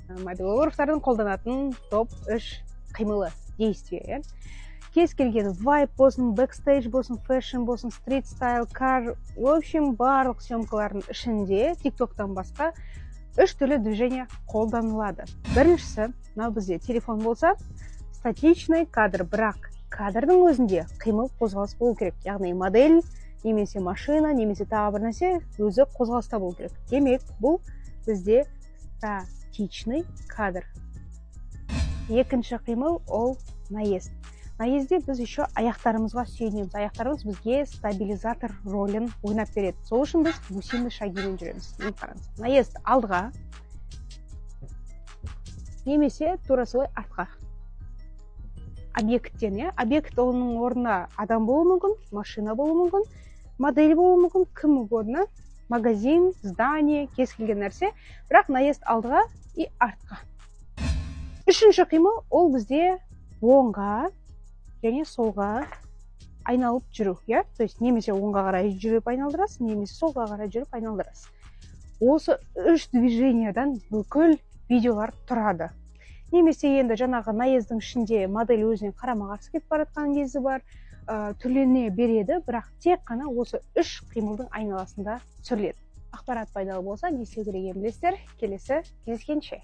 мобилографтардың қолданатын топ 3 қимылы, действие. Кез келген вайп болсын, бэкстейдж болсын, фэшн болсын, стрит стайл, кар, в общем, барлық съемкалардың ішінде тиктоктан басқа 3 түрлі движение қолданылады. Біріншісі, мынау бізде телефон болса, статичный кадр, бірақ кадрдың өзінде қимыл қозғалыс болу керек. Яғни модель, немесе машина, немесе тағы бір нәрсе өзі қозғалыста болу керек. Демек, бұл бізде статичный кадр. Екінші қимыл ол наезд. Наезде біз еще аяқтарымызға сүйенеміз. Аяқтарымыз бізге стабилизатор ролін ойнап береді. Сол үшін біз гусиный шагимен жүреміз. Наезд алдыға, немесе тура солай артқа. Объекттен, объект оның орнына адам болуы мүмкін, машина болуы мүмкін, модель болуы мүмкін, кім угодно, магазин, здание, кез келген нәрсе, бірақ наезд алдыға и артқа. Үшінші қимыл ол бізде оңға және солға айналып жүру, то есть немесе оңға қарай жүріп айналдырасыз, немесе солға қарай жүріп айналдырасыз. Осы 3 движениядан бүкіл видеолар тұрады. Немесе енді жаңағы наездің ішінде модель өзіне қарама-қарсы кетіп баратқан кезі бар, түрлене береді, бірақ тек қана осы 3 қимылдың айналасында түсіріледі. Ақпарат пайдалы болса, не істеу керек екенін білесіздер. Келесі кездескенше.